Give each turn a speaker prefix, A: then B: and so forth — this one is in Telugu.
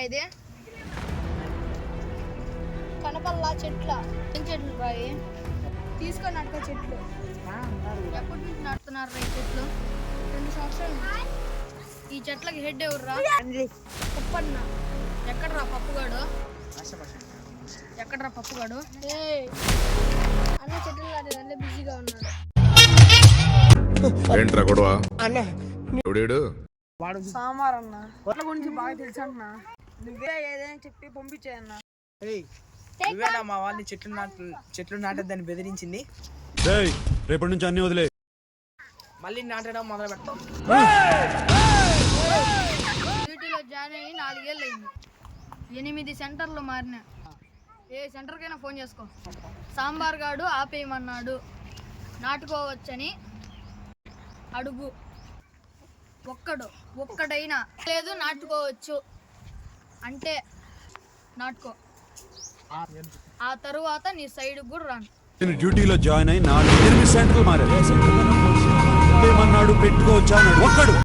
A: ఇది కనపల్లా చెట్ల ఏం చెట్లు రాయి తీసుకొని నాటుకో చెట్లు ఎప్పటి నుంచి నాటుతున్నారు ఈ చెట్లు 2 సంవత్సరాలు. ఈ చెట్లకి హెడ్ ఎవర్రా? పప్పన్న. ఎక్కడరా పప్పుగాడు? అన్న చెట్లు నాటేదాంట్లో బిజీగా ఉన్నాడు.
B: ఏంట్రా గొడవ?
A: సాంబార్ అన్న వాటి గురించి బాగా తెలుసు అన్న. నువ్వే ఏదైనా చెప్పి పంపించాయన్న.
C: మా వాళ్ళని చెట్లు నాటద్దని బెదిరించింది.
D: రేపటి నుంచి అన్ని వదిలే,
C: మళ్ళీ నాటడం మొదలు పెట్టాం.
A: డ్యూటీలో జాయిన్ అయ్యి 4 ఏళ్ళు అయింది. 8 సెంటర్లు మారినా. ఏ సెంటర్కైనా ఫోన్ చేసుకో. సాంబార్ గాడు ఆపేయమన్నాడు, నాటుకోవచ్చని అడుగు. ఒక్కడైనా లేదు నాటుకోవచ్చు అంటే నాటుకో. ఆ తరువాత నీ సైడ్ కూడా రాను.
D: నేను డ్యూటీలో జాయిన్ అయి 4 సెంటర్లు మారాడు. ఏమన్నాడు? పెట్టుకోవచ్చా అన్నాడు ఒక్కడు.